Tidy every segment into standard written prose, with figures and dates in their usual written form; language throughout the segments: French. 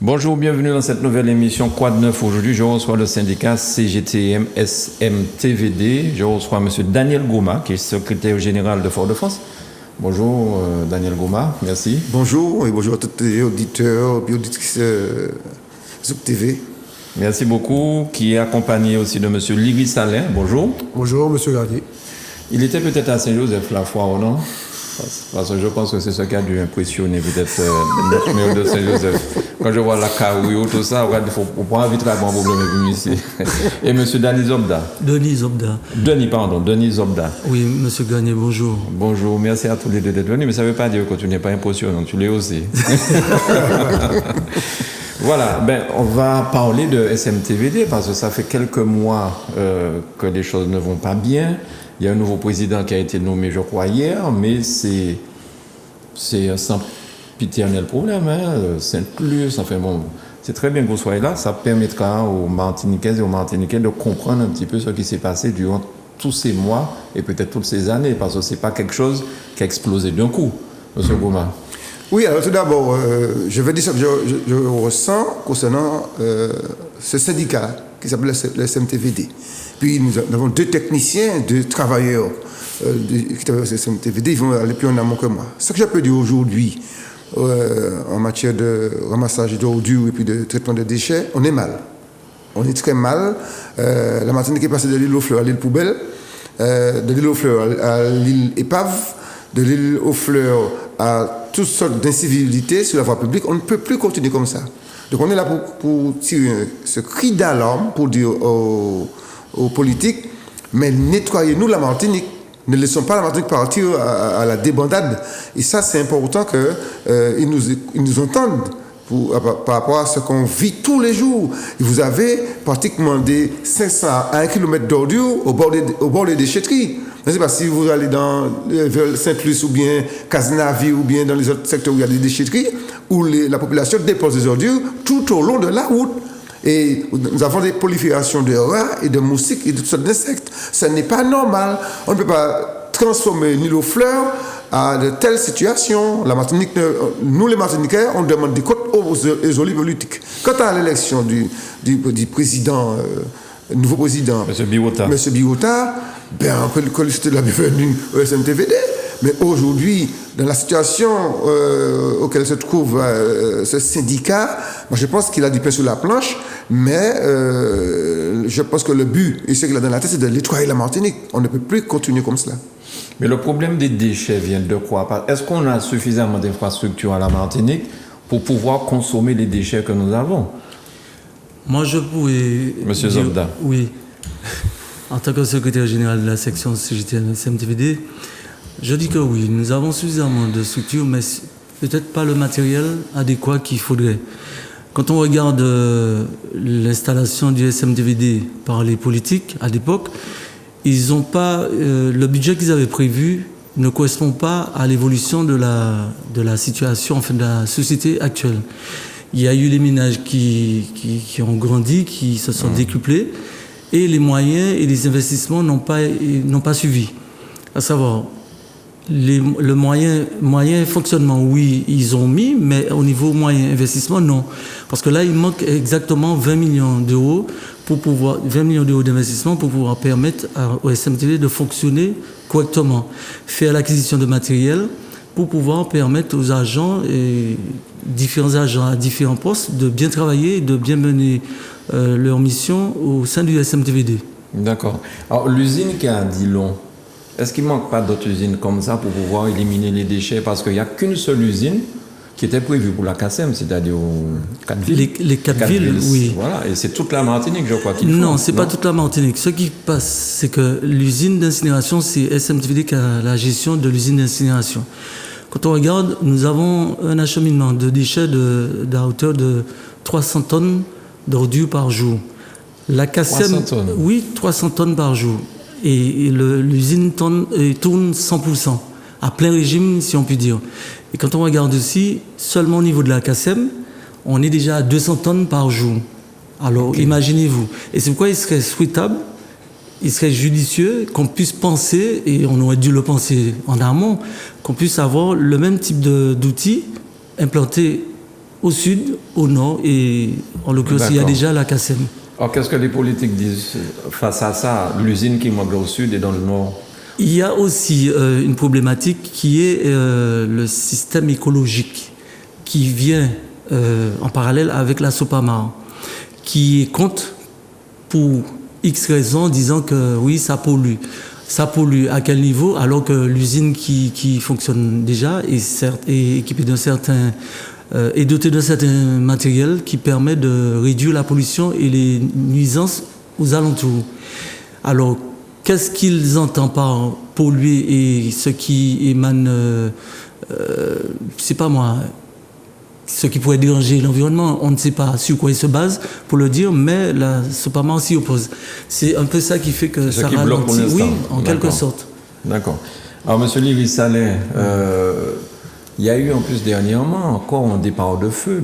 Bonjour, bienvenue dans cette nouvelle émission Quoi de neuf aujourd'hui. Je reçois le syndicat CGTM SMTVD. Je reçois M. Daniel Gouma, qui est secrétaire général de Fort-de-France. Bonjour Daniel Gouma, merci. Bonjour et bonjour à tous les auditeurs et auditrices Zouk TV. Merci beaucoup. Qui est accompagné aussi de M. Ligui Salin. Bonjour. Bonjour M. Gardier. Il était peut-être à Saint-Joseph la fois ou non? Parce que je pense que c'est ce qui a dû impressionner peut-être notre maire de Saint-Joseph. Quand je vois la carrure, tout ça, il faut prendre vite un problème ici. Et M. Denis Zobda. Denis Zobda. Oui, M. Gagné, bonjour. Bonjour, merci à tous les deux d'être venus, mais ça ne veut pas dire que tu n'es pas impressionnant, tu l'es aussi. Voilà, on va parler de SMTVD parce que ça fait quelques mois que les choses ne vont pas bien. Il y a un nouveau président qui a été nommé, je crois, hier, mais c'est un sempiternel problème, Saint-Plus, enfin bon, c'est très bien que vous soyez là, ça permettra aux Martiniquaises et aux Martiniquais de comprendre un petit peu ce qui s'est passé durant tous ces mois et peut-être toutes ces années, parce que ce n'est pas quelque chose qui a explosé d'un coup, M. Gouma. Oui, alors tout d'abord, je vais dire ce que je ressens concernant ce syndicat qui s'appelle le SMTVD. Puis nous avons deux techniciens, deux travailleurs qui travaillent au SMTVD, ils vont aller plus en amont que moi. Ce que je peux dire aujourd'hui en matière de ramassage d'ordures et puis de traitement de déchets, on est mal. On est très mal. La Martinique est passée de l'île aux Fleurs à l'île Poubelle, de l'île aux Fleurs à l'île Épave, de l'île aux Fleurs à toutes sortes d'incivilités sur la voie publique. On ne peut plus continuer comme ça. Donc on est là pour tirer ce cri d'alarme, pour dire aux politiques, mais nettoyez-nous la Martinique. Ne laissons pas la Martinique partir à la débandade. Et ça, c'est important qu'ils nous entendent par rapport à ce qu'on vit tous les jours. Et vous avez pratiquement des 500 à 1 km d'ordures au bord des déchetteries. Je ne sais pas si vous allez dans Saint-Luce ou bien Cazenave ou bien dans les autres secteurs où il y a des déchetteries, où la population dépose des ordures tout au long de la route. Et nous avons des proliférations de rats et de moustiques et de toutes sortes d'insectes. Ce n'est pas normal. On ne peut pas transformer l'île aux Fleurs à de telles situations. La Martinique, nous les Martiniquais, on demande des côtes aux olives politiques. Quant à l'élection du président, nouveau président, M. Biota, on peut lui souhaiter la bienvenue au SMTVD. Mais aujourd'hui, dans la situation auquel se trouve ce syndicat, moi je pense qu'il a du pain sur la planche, mais je pense que le but, et ce qu'il a dans la tête, c'est de nettoyer la Martinique. On ne peut plus continuer comme cela. Mais le problème des déchets vient de quoi? Est-ce qu'on a suffisamment d'infrastructures à la Martinique pour pouvoir consommer les déchets que nous avons? Moi je pourrais... Monsieur Zobda. Oui. En tant que secrétaire général de la section CGTM SMTVD, je dis que oui, nous avons suffisamment de structures, mais peut-être pas le matériel adéquat qu'il faudrait. Quand on regarde l'installation du SMTVD par les politiques à l'époque, ils n'ont pas le budget qu'ils avaient prévu ne correspond pas à l'évolution de la situation, enfin de la société actuelle. Il y a eu les ménages qui ont grandi, qui se sont décuplés, et les moyens et les investissements n'ont pas suivi. À savoir, le moyen fonctionnement, oui, ils ont mis, mais au niveau moyen investissement, non. Parce que là, il manque exactement 20 millions d'euros d'investissement pour pouvoir permettre au SMTV de fonctionner correctement. Faire l'acquisition de matériel pour pouvoir permettre aux agents, et différents agents à différents postes, de bien travailler et de bien mener leur mission au sein du SMTVD. D'accord. Alors, l'usine qui a dit long, est-ce qu'il ne manque pas d'autres usines comme ça pour pouvoir éliminer les déchets? Parce qu'il n'y a qu'une seule usine qui était prévue pour la CACEM, c'est-à-dire aux 4 villes. Les 4 villes, oui. Voilà, et c'est toute la Martinique, je crois qu'il faut. Non, ce n'est pas toute la Martinique. Ce qui passe, c'est que l'usine d'incinération, c'est SMTVD qui a la gestion de l'usine d'incinération. Quand on regarde, nous avons un acheminement de déchets à hauteur de 300 tonnes d'ordures par jour. La CACEM, 300 tonnes. Oui, 300 tonnes par jour. Et l'usine tourne 100%, à plein régime, si on peut dire. Et quand on regarde aussi, seulement au niveau de la CACEM, on est déjà à 200 tonnes par jour. Alors, imaginez-vous. Et c'est pourquoi il serait souhaitable, il serait judicieux qu'on puisse penser, et on aurait dû le penser en amont, qu'on puisse avoir le même type d'outils implantés au sud, au nord, et en l'occurrence, il y a D'accord. déjà la CACEM. Alors, qu'est-ce que les politiques disent face à ça, l'usine qui manque au sud et dans le nord? Il y a aussi une problématique qui est le système écologique qui vient en parallèle avec la Sopamar, qui compte pour X raisons, disant que oui, ça pollue. Ça pollue à quel niveau? Alors que l'usine qui fonctionne déjà est équipée d'un certain est dotée d'un certain matériel qui permet de réduire la pollution et les nuisances aux alentours. Alors, qu'est-ce qu'ils entendent par polluer et ce qui émane, c'est pas moi, ce qui pourrait déranger l'environnement, on ne sait pas sur quoi ils se basent pour le dire, mais la Sopamar s'y oppose. C'est un peu ça qui fait que C'est ça ce qui bloque pour ralentit. Oui, l'instant. en quelque D'accord. sorte. D'accord. Alors, M. Lévy-Salin, il y a eu en plus dernièrement encore un départ de feu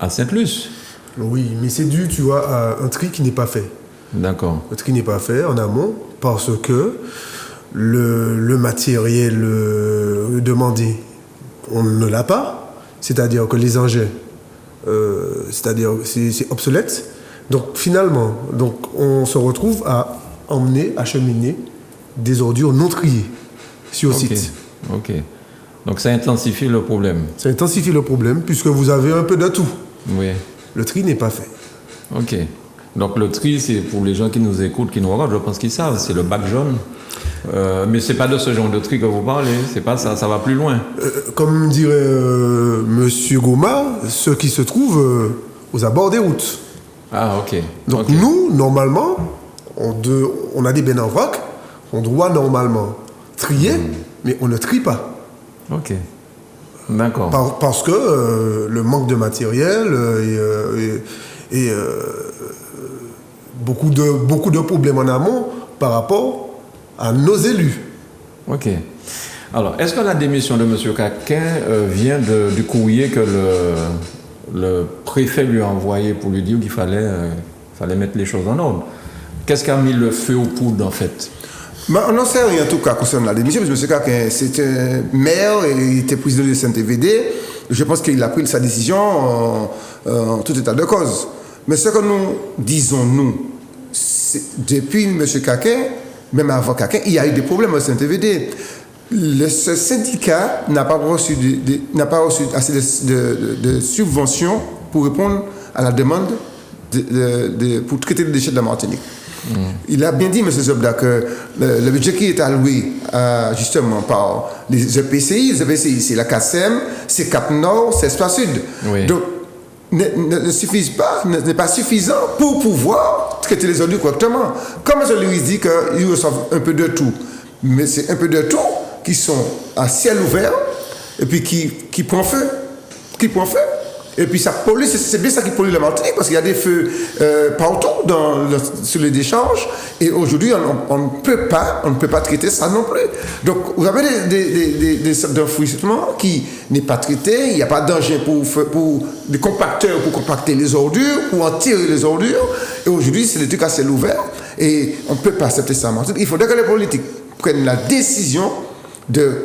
à Sainte-Luce. Oui, mais c'est dû, tu vois, à un tri qui n'est pas fait. D'accord. Le tri n'est pas fait en amont parce que le matériel demandé, on ne l'a pas. C'est-à-dire que les engins, c'est obsolète. Donc finalement, on se retrouve à acheminer des ordures non triées sur site. Ok. Donc ça intensifie le problème. Ça intensifie le problème puisque vous avez un peu de tout. Oui. Le tri n'est pas fait. Ok. Donc le tri, c'est pour les gens qui nous écoutent, qui nous regardent, je pense qu'ils savent, c'est le bac jaune. Mais c'est pas de ce genre de tri que vous parlez, c'est pas ça, ça va plus loin. Comme dirait Monsieur Goma, ce qui se trouve aux abords des routes. Ah, ok. Donc Ok. nous, normalement, on a des bennes en vrac, on doit normalement trier, mais on ne trie pas. Ok. D'accord. Parce que le manque de matériel et beaucoup de problèmes en amont par rapport à nos élus. Ok. Alors, est-ce que la démission de M. Caquin vient du courrier que le préfet lui a envoyé pour lui dire qu'il fallait mettre les choses en ordre? Qu'est-ce qui a mis le feu aux poudres, en fait? Ben, on n'en sait rien en tout cas concernant la démission, parce que M. Caquin, c'est un maire et il était président du SMTVD. Je pense qu'il a pris sa décision en tout état de cause. Mais ce que nous disons, depuis M. Caquin, même avant Caquin, il y a eu des problèmes au SMTVD. Ce syndicat n'a pas reçu assez de subventions pour répondre à la demande pour traiter les déchets de la Martinique. Il a bien dit, M. Zobda, que le budget qui est alloué justement par les EPCI, c'est la CACEM, c'est Cap Nord, c'est Espace Sud. Oui. Donc, n'est pas suffisant pour pouvoir traiter les ordures correctement. Comme M. Lewis dit qu'ils reçoivent un peu de tout, mais c'est un peu de tout qui sont à ciel ouvert et puis qui prend feu. Et puis ça pollue, c'est bien ça qui pollue la Martinique, parce qu'il y a des feux partout sur les décharges, et aujourd'hui on ne peut pas traiter ça non plus. Donc vous avez des sortes d'enfouissement qui n'est pas traité, il n'y a pas d'engin pour des compacteurs pour compacter les ordures, ou en tirer les ordures, et aujourd'hui c'est des trucs à ciel ouvert, et on ne peut pas accepter ça en Martinique. Il faudrait que les politiques prennent la décision de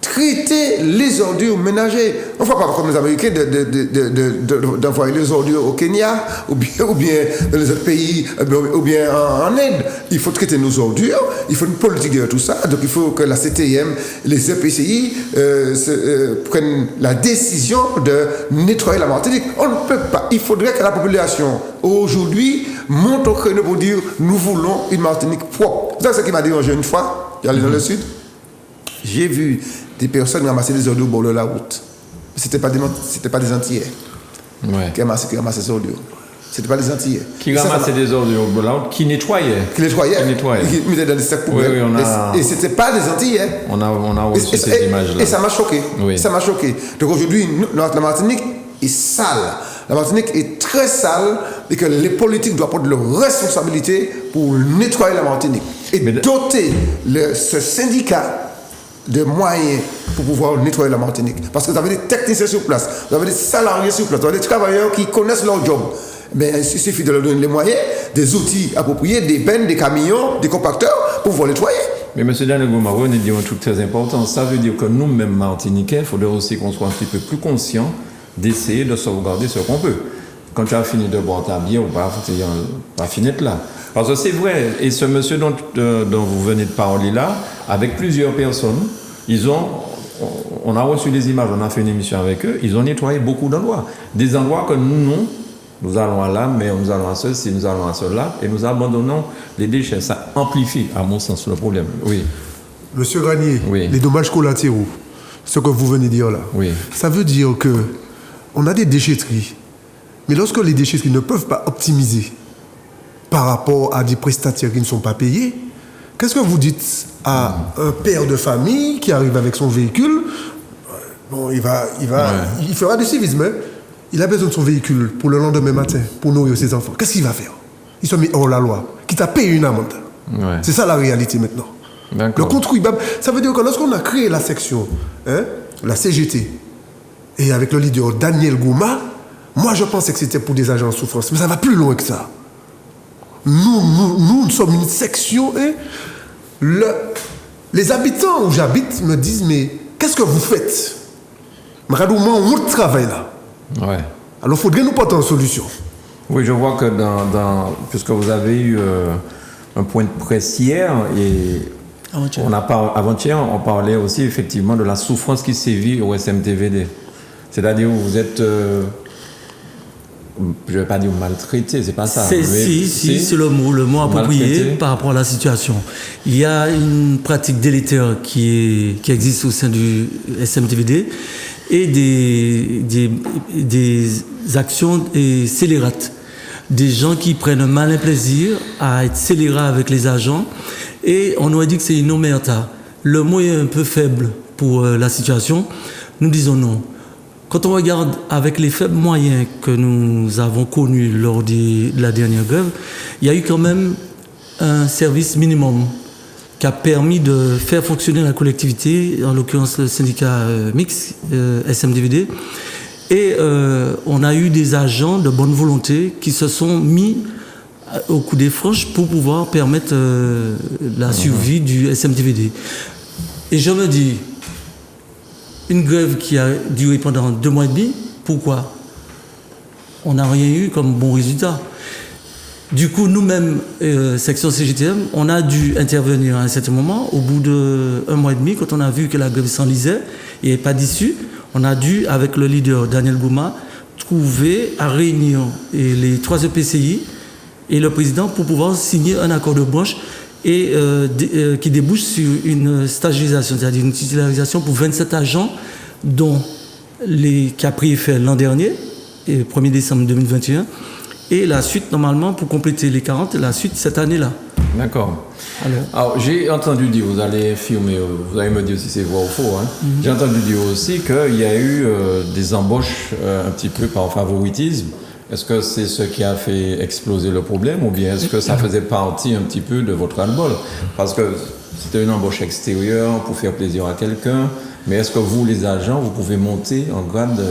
traiter les ordures ménagères. On ne fait pas comme les Américains d'envoyer les ordures au Kenya ou bien dans les autres pays ou bien en Inde. Il faut traiter nos ordures, il faut une politique de tout ça. Donc il faut que la CTM, les EPCI prennent la décision de nettoyer la Martinique. On ne peut pas. Il faudrait que la population aujourd'hui monte au créneau pour dire nous voulons une Martinique propre. C'est ça qui m'a dérangé une fois. J'allais dans le sud. J'ai vu des personnes ramasser des ordures au bord de la route. C'était pas des Antillais qui ramassaient ces ordures. C'était pas des Antillais. Qui ramassaient des ordures au bord de la route, qui nettoyaient. Qui mettaient dans des sacs poubelles. Oui, et c'était pas des Antillais. On a reçu ces images-là. Et ça m'a choqué. Oui. Ça m'a choqué. Donc aujourd'hui, la Martinique est sale. La Martinique est très sale et que les politiques doivent prendre leur responsabilité pour nettoyer la Martinique. Et doter ce syndicat de moyens pour pouvoir nettoyer la Martinique. Parce que vous avez des techniciens sur place, vous avez des salariés sur place, vous avez des travailleurs qui connaissent leur job. Mais il suffit de leur donner les moyens, des outils appropriés, des bennes, des camions, des compacteurs pour pouvoir nettoyer. Mais M. Daniel Gomaro nous dit un truc très important. Ça veut dire que nous-mêmes, Martiniquais, il faudrait aussi qu'on soit un petit peu plus conscients d'essayer de sauvegarder ce qu'on peut. Quand tu as fini de boire ta bière ou pas finir là. Parce que c'est vrai, et ce monsieur dont vous venez de parler là, avec plusieurs personnes, on a reçu des images, on a fait une émission avec eux, ils ont nettoyé beaucoup d'endroits. Des endroits que nous allons à là, mais nous allons à ceci, nous allons à cela, et nous abandonnons les déchets. Ça amplifie, à mon sens, le problème. Oui. Monsieur Granier, Oui. les dommages collatéraux, ce que vous venez de dire là, Oui. ça veut dire que on a des déchetteries, mais lorsque les déchetteries ne peuvent pas optimiser par rapport à des prestataires qui ne sont pas payés, qu'est-ce que vous dites à un père de famille qui arrive avec son véhicule? Bon, il fera du civisme, hein. Il a besoin de son véhicule pour le lendemain matin, pour nourrir ses enfants. Qu'est-ce qu'il va faire? Il se met hors la loi, quitte à payer une amende. Ouais. C'est ça la réalité maintenant. D'accord. Le contribuable, ça veut dire que lorsqu'on a créé la section, la CGT, et avec le leader Daniel Gouma, moi je pensais que c'était pour des agents en souffrance, mais ça va plus loin que ça. Nous sommes une section, les habitants où j'habite me disent, mais qu'est-ce que vous faites? Madouman, on travaille là. Ouais. Alors, il faudrait nous porter en solution. Oui, je vois que puisque vous avez eu un point de presse hier, et avant-hier, on parlait aussi effectivement de la souffrance qui sévit au SMTVD. C'est-à-dire que vous êtes, je ne vais pas dire maltraité, c'est pas ça. C'est le mot approprié maltraité. Par rapport à la situation. Il y a une pratique délétère qui existe au sein du SMTVD et des actions scélérates. Des gens qui prennent un malin plaisir à être scélérats avec les agents, et on aurait dit que c'est une omerta. Le mot est un peu faible pour la situation. Nous disons non. Quand on regarde avec les faibles moyens que nous avons connus lors de la dernière grève, il y a eu quand même un service minimum qui a permis de faire fonctionner la collectivité, en l'occurrence le syndicat mixte SMTVD. Et on a eu des agents de bonne volonté qui se sont mis au coup des franches pour pouvoir permettre la survie du SMTVD. Et je me dis, une grève qui a duré pendant 2 mois et demi, pourquoi? On n'a rien eu comme bon résultat. Du coup, nous-mêmes, section CGTM, on a dû intervenir à un certain moment, au bout d'1 mois et demi, quand on a vu que la grève s'enlisait, il n'y avait pas d'issue. On a dû, avec le leader Daniel Gouma, trouver à réunir les 3 EPCI et le président pour pouvoir signer un accord de branche et qui débouche sur une stagiarisation, c'est-à-dire une titularisation pour 27 agents, dont qui a pris effet l'an dernier, et 1er décembre 2021, et la suite, normalement, pour compléter les 40, la suite cette année-là. D'accord. Alors, j'ai entendu dire, vous allez me dire si c'est vrai ou faux, hein. J'ai entendu dire aussi qu'il y a eu des embauches un petit peu par favoritisme. Est-ce que c'est ce qui a fait exploser le problème, ou bien est-ce que ça faisait partie un petit peu de votre ras-le-bol? Parce que c'était une embauche extérieure pour faire plaisir à quelqu'un, mais est-ce que vous, les agents, vous pouvez monter en grade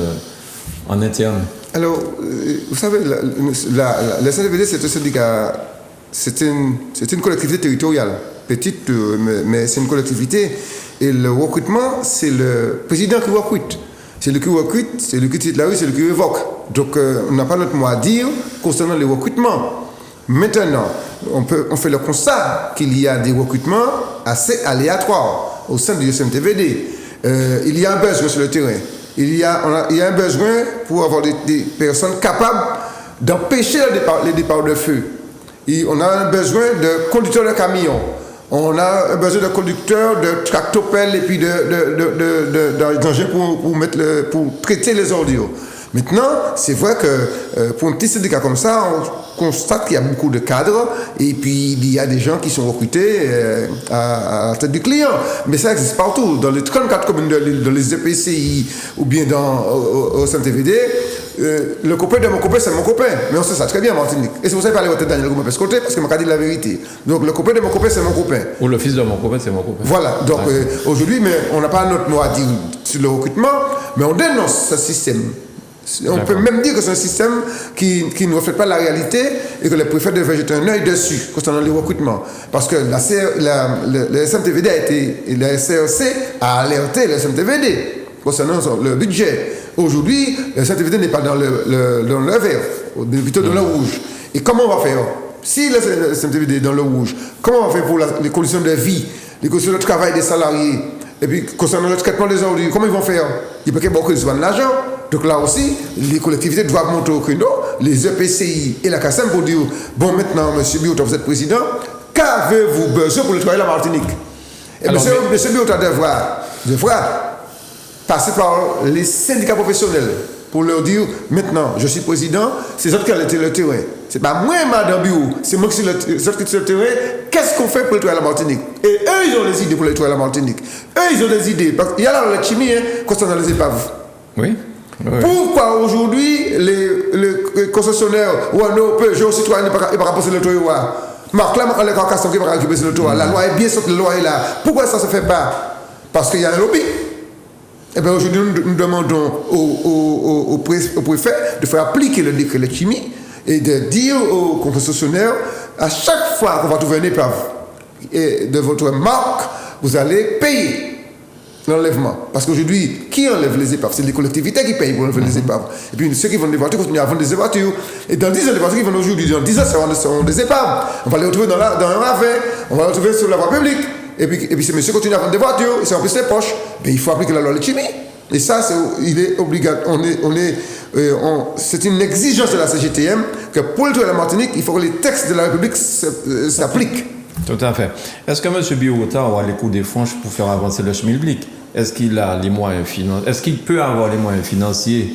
en interne? Alors, vous savez, le SMTVD, c'est un syndicat, c'est une collectivité territoriale, petite, mais c'est une collectivité. Et le recrutement, c'est le président qui recrute. C'est lui qui recrute, c'est lui qui titularise, c'est lui qui évoque. Donc, on n'a pas notre mot à dire concernant les recrutements. Maintenant, on fait le constat qu'il y a des recrutements assez aléatoires au sein du SMTVD. Il y a un besoin sur le terrain. Il y a un besoin pour avoir des personnes capables d'empêcher les départs de feu. Et on a un besoin de conducteurs de camions. On a un besoin de conducteurs de tractopelles et puis d'engins pour traiter les ordures. Maintenant, c'est vrai que pour un petit syndicat comme ça, on constate qu'il y a beaucoup de cadres et puis il y a des gens qui sont recrutés à la tête du client. Mais ça existe partout. Dans les 34 communes de l'île, dans les EPCI ou bien au SMTVD, le copain de mon copain, c'est mon copain. Mais on sait ça très bien, Martinique. Et c'est pour ça que je vais aller Daniel Gouma parce que m'a dit la vérité. Donc le copain de mon copain, c'est mon copain. Ou le fils de mon copain, c'est mon copain. Voilà. Donc aujourd'hui, mais on n'a pas notre mot à dire sur le recrutement, mais on dénonce ce système. On peut même dire que c'est un système qui ne reflète pas la réalité et que les préfets devraient jeter un œil dessus concernant les recrutements. Parce que le SMTVD la SRC a alerté le SMTVD concernant le budget. Aujourd'hui, le SMTVD n'est pas dans le vert, plutôt dans le rouge. Et comment on va faire? Si le SMTVD est dans le rouge, comment on va faire pour les conditions de vie, les conditions de travail des salariés? Et puis, concernant le traitement des ordures, comment ils vont faire? Il peut y avoir de l'argent. Donc là aussi, les collectivités doivent monter au créneau, les EPCI et la CASEM pour dire, bon, maintenant, M. Biota, vous êtes président, qu'avez-vous besoin pour le travail de la Martinique? Et M. Biota devra passer par les syndicats professionnels pour leur dire, maintenant, je suis président, c'est eux qui ont le terrain. C'est pas moi, Madame Biou, c'est moi qui suis le terrain. Qu'est-ce qu'on fait pour le travail de la Martinique? Et eux, ils ont des idées pour le travail de la Martinique. Eux, ils ont des idées. Parce qu'il y a là la chimie, concernant les épaves. Oui. Pourquoi aujourd'hui les concessionnaires ou un Peugeot citoyen ne peuvent pas passer le toit? Marc là, les carcasses qui ne peuvent pas récupérer le toit. La loi est bien sortie, la loi est là. Pourquoi ça ne se fait pas? Parce qu'il y a un lobby. Et bien aujourd'hui, nous demandons au préfet de faire appliquer le décret de chimie et de dire aux concessionnaires, à chaque fois qu'on va trouver une épave de votre marque, vous allez payer l'enlèvement. Parce qu'aujourd'hui, qui enlève les épaves? C'est les collectivités qui payent pour enlever les épaves. Et puis ceux qui vendent des voitures continuent à vendre des voitures. Et dans 10 ans, les voitures qui vendent aujourd'hui, dans 10 ans, seront des épaves. On va les retrouver dans un ravin, on va les retrouver sur la voie publique. Et puis ces messieurs continuent à vendre des voitures, ils s'en remplissent les poches. Mais il faut appliquer la loi de chimie. Et ça, il est obligatoire. C'est une exigence de la CGTM que pour le tour de la Martinique, il faut que les textes de la République s'appliquent. Tout à fait. Est-ce que M. Biota aura les coups des franches pour faire avancer le schmilblick? Est-ce qu'il a les moyens financiers? Est-ce qu'il peut avoir les moyens financiers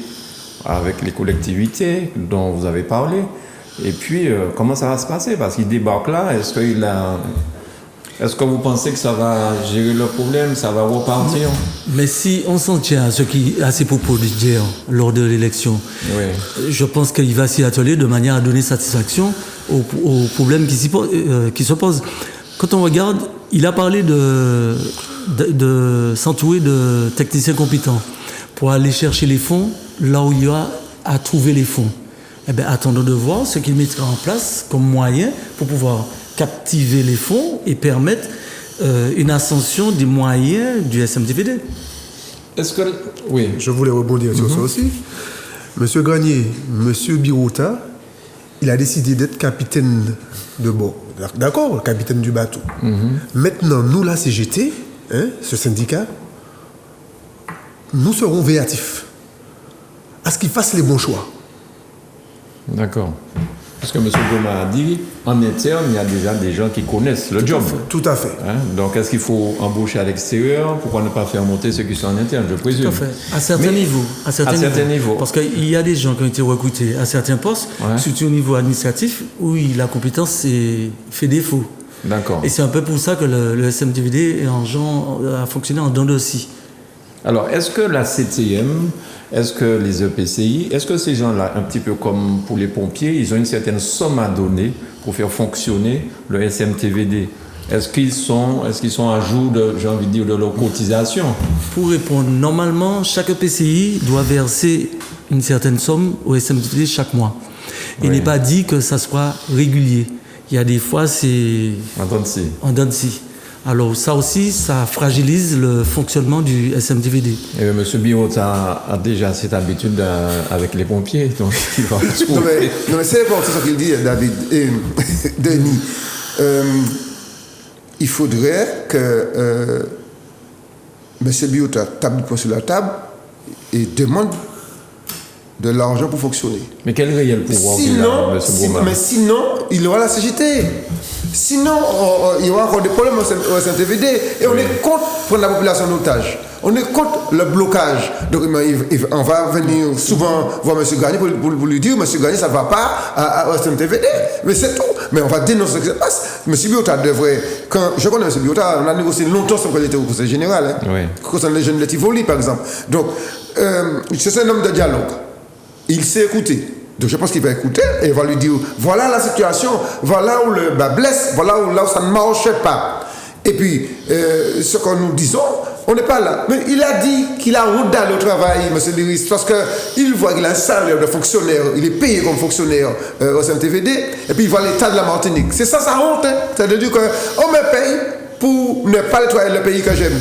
avec les collectivités dont vous avez parlé? Et puis, comment ça va se passer? Parce qu'il débarque là, est-ce que vous pensez que ça va gérer le problème, ça va repartir? Mais si on s'en tient à ces propos d'hier lors de l'élection, oui, je pense qu'il va s'y atteler de manière à donner satisfaction aux problèmes qui se posent. Quand on regarde, il a parlé de s'entourer de techniciens compétents pour aller chercher les fonds là où il y a à trouver les fonds. Eh bien, attendons de voir ce qu'il mettra en place comme moyen pour pouvoir captiver les fonds et permettre une ascension des moyens du SMTVD. Est-ce que... Oui. Je voulais rebondir sur ça aussi. Monsieur Granier, Monsieur Biota, il a décidé d'être capitaine de bord. D'accord, capitaine du bateau. Maintenant, nous, la CGT, ce syndicat, nous serons véatifs à ce qu'il fasse les bons choix. D'accord. Parce que M. Goma a dit, en interne, il y a déjà des gens qui connaissent le job. Tout à fait. Donc, est-ce qu'il faut embaucher à l'extérieur? Pourquoi ne pas faire monter ceux qui sont en interne, je présume? Tout à fait. À certains niveaux. À certains niveaux. Parce qu'il y a des gens qui ont été recrutés à certains postes, surtout au niveau administratif, où la compétence fait défaut. D'accord. Et c'est un peu pour ça que le SMTVD a fonctionné en dents de scie. Alors, est-ce que la CTM, est-ce que les EPCI, est-ce que ces gens-là, un petit peu comme pour les pompiers, ils ont une certaine somme à donner pour faire fonctionner le SMTVD? Est-ce qu'ils sont à jour j'ai envie de dire, de leur cotisation? Pour répondre, normalement, chaque EPCI doit verser une certaine somme au SMTVD chaque mois. Il n'est pas dit que ça soit régulier. Il y a des fois, c'est en dents de scie. Alors ça aussi, ça fragilise le fonctionnement du SMTVD. Et M. Biota a déjà cette habitude avec les pompiers, donc il va non mais c'est important ce qu'il dit, David et Denis. Il faudrait que M. Biota tape du poing sur la table et demande de l'argent pour fonctionner. Mais quel réel pouvoir mais sinon, il aura la CGT. Sinon, il y aura encore des problèmes au SMTVD. Et on est contre prendre la population en otage. On est contre le blocage. Donc, on va venir souvent voir M. Gagné pour lui dire, M. Gagné, ça ne va pas au SMTVD. Mais c'est tout. Mais on va dénoncer ce qui se passe. M. Biota devrait... Je connais M. Biota, on a négocié longtemps sans qu'il était au Conseil général. Concernant les jeunes de Tivoli, par exemple. Donc, c'est un homme de dialogue. Il sait écouter. Donc je pense qu'il va écouter et il va lui dire voilà la situation, voilà où le bas blesse, voilà où ça ne marchait pas. Et puis, ce que nous disons, on n'est pas là. Mais il a dit qu'il a route d'aller au travail, M. Liris, parce qu'il voit qu'il a un salaire de fonctionnaire, il est payé comme fonctionnaire au SMTVD, et puis il voit l'état de la Martinique. C'est ça sa honte. C'est-à-dire qu'on me paye pour ne pas nettoyer le pays que j'aime.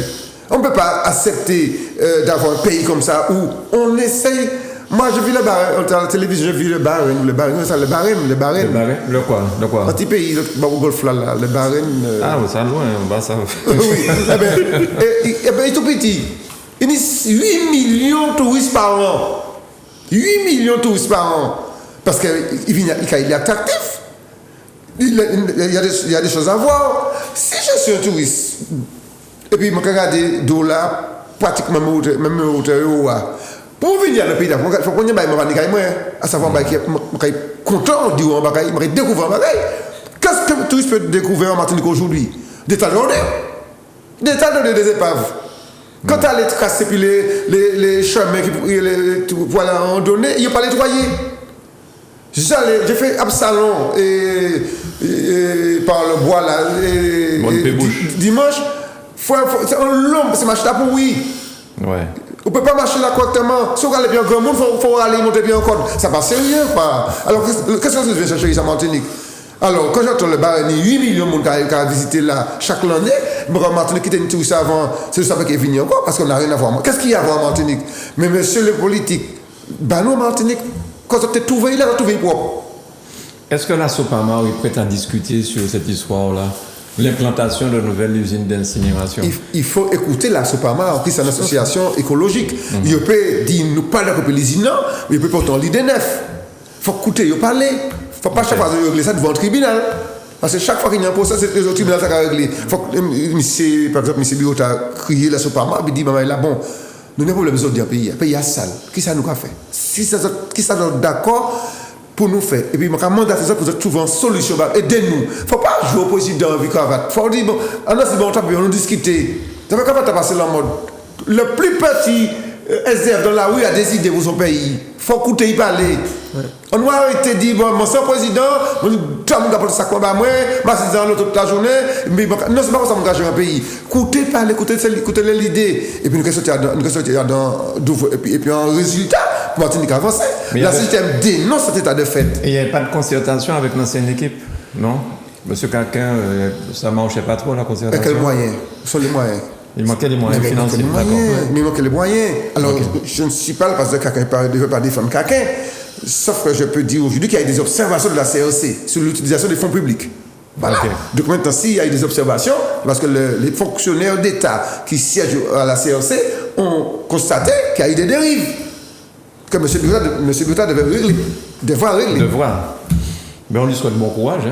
On ne peut pas accepter d'avoir un pays comme ça où on essaye. Moi, j'ai vu le barème, à la télévision, j'ai vu le barème, le barème. Le quoi? Un petit pays, le golf là, le barème. Ah, oui, ça loin, bah ça. Oui, eh ben, il est tout petit. Il y a 8 millions de touristes par an. 8 millions de touristes par an. Parce qu'il est attractif. Il y a des choses à voir. Si je suis un touriste, et puis je regarde des dollars, pratiquement même hauteur, pour venir dans le pays d'Afrique, il faut qu'on ait à savoir que je suis content de découvrir un bagage. Qu'est-ce que le touriste peut découvrir en Martinique aujourd'hui? Des tas de des épaves. Quand tu as les traces et puis les chemins pour aller en randonnée, il n'y a pas les nettoyer. J'ai fait Absalon par le bois là, dimanche. C'est un long, c'est marcher là pour oui. Ouais. On ne peut pas marcher là correctement. Si on regarde bien grand monde, il faut aller monter bien en code. Ça passe sérieux, quoi. Alors, qu'est-ce que tu viens chercher ici en Martinique? Alors, quand j'entends le bar, il y a 8 millions de monde qui a visité là chaque année. Mais en Martinique, qui était une touriste avant, c'est ça qui est venu encore, parce qu'on n'a rien à voir. Qu'est-ce qu'il y a à voir en Martinique? Mais monsieur le politique, nous en Martinique, quand on t'a trouvé, il a trouvé propre. Est-ce que la Sopama est prête à discuter sur cette histoire-là? L'implantation de nouvelles usines d'incinération. Il faut écouter la Sopama, qui est une association écologique. Il peut dire, nous parlons de l'usine, mais il peut pourtant l'idée neuf. Il faut écouter, il faut parler. Il ne faut pas chaque fois régler ça devant le tribunal. Parce que chaque fois qu'il y a un procès, c'est le tribunal qui a réglé. Par exemple, M. Biot a crié la Sopama, il dit, là, bon, nous n'avons pas besoin d'un pays. Le pays est sale. Qui ça nous a fait? Qui ça nous d'accord pour nous faire? Et puis, je mandat ça pour trouver une solution. Aidez-nous. Il ne faut pas jouer au président avec cravate. Il faut dire, bon, on nous discuter. Ça fait comment tu as passé la mode? Le plus petit SDF dans la rue a décidé pour son pays. Il faut écouter, y parler. Ouais. On doit arrêter de dire, bon, mon président, tout le monde a porté ça comme moi, je suis toute la journée. Mais non, c'est pas pour ça que je engage un pays. Écoutez, parler, écoutez l'idée. Et puis, nous sommes et puis, en résultat, pour Martinique avancer. Le système dénonce cet état de fait. Et il n'y avait pas de concertation avec l'ancienne équipe, non? Monsieur Caquin, ça ne marchait pas trop la concertation. Et quels moyens? Ce sont les moyens. Il manquait les moyens financiers. Il manquait les moyens. Alors, je ne suis pas le pasteur Caquin, je ne veux pas défendre Caquin. Sauf que je peux dire aujourd'hui qu'il y a des observations de la CRC sur l'utilisation des fonds publics. Voilà. Donc maintenant, s'il y a eu des observations, parce que les fonctionnaires d'État qui siègent à la CRC ont constaté qu'il y a eu des dérives. Que M. Biota devait régler. Devoir. Mais on lui souhaite bon courage.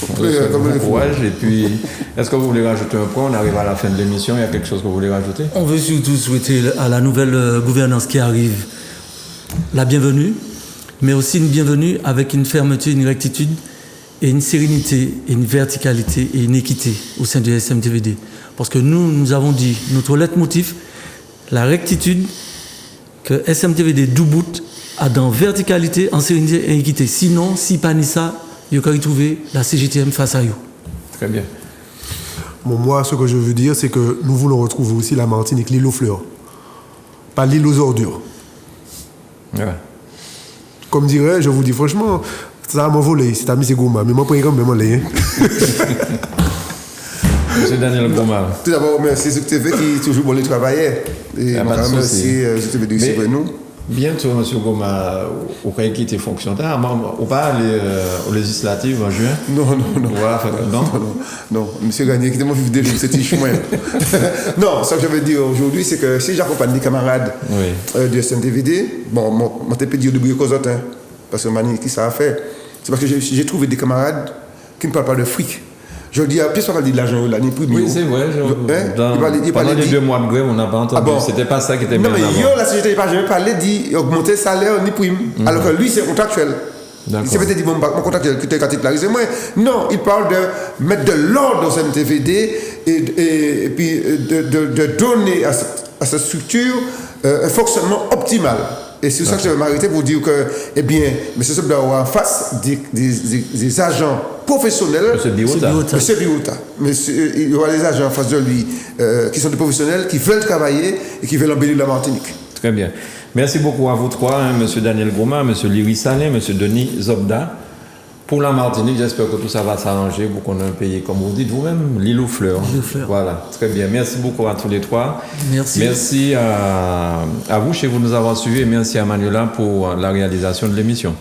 Bon courage. Et puis, est-ce que vous voulez rajouter un point? On arrive à la fin de l'émission. Il y a quelque chose que vous voulez rajouter? On veut surtout souhaiter à la nouvelle gouvernance qui arrive la bienvenue, mais aussi une bienvenue avec une fermeté, une rectitude et une sérénité, et une verticalité et une équité au sein de SMTVD. Parce que nous avons dit, notre leitmotiv, la rectitude que SMTVD Doubout a dans verticalité, en sérénité et équité. Sinon, si pas ni ça, il y a trouver la CGTM face à eux. Très bien. Bon, moi, ce que je veux dire, c'est que nous voulons retrouver aussi la Martinique, l'île aux fleurs. Pas l'île aux ordures. Ouais. Comme dirait, je vous dis franchement, ça m'a volé, c'est ami, c'est Gouma, mais moi, pour quand même, volé. Monsieur Daniel Gouma. Tout d'abord, merci Zouk TV qui toujours bon travailler. Et merci Zouk TV de suivre nous. Bientôt, M. Gouma, vous croyez qu'il était fonctionnaire? On va aller aux législatives en juin? Non. Monsieur Gagné, qui est mon vif de c'est chemin. Non, ce que je veux dire aujourd'hui, c'est que si j'accompagne des camarades de SMTVD, bon, moi, je peux dire de bruit aux autres, parce que Mani, qui ça a fait? C'est parce que j'ai trouvé des camarades qui ne parlent pas de fric. Je dis, puis ça va dire de l'argent, là, ni plus. Oui, c'est vrai. Pendant les 2 mois de grève, on n'a pas entendu. C'était pas ça qui était bien. Non, mais la société, je vais parler d'augmenter le salaire, ni prime. Alors que lui, c'est contractuel. Il s'est peut-être dit, mon contractuel, qui était titularisé. Non, il parle de mettre de l'ordre dans SMTVD et puis de donner à cette structure un fonctionnement optimal. Et c'est ça que je vais m'arrêter pour dire que, eh bien, M. Sobda en face des agents professionnels. M. Biota. Il y aura des agents en face de lui qui sont des professionnels, qui veulent travailler et qui veulent embellir la Martinique. Très bien. Merci beaucoup à vous trois, M. Daniel Gouma, M. Liri Salin, M. Denis Zobda, Pour la Martinique, j'espère que tout ça va s'arranger pour qu'on ait un pays, comme vous dites vous-même, l'île aux fleurs. L'île aux fleurs. Voilà, très bien. Merci beaucoup à tous les trois. Merci. Merci à vous chez vous de nous avoir suivis et merci à Manuela pour la réalisation de l'émission.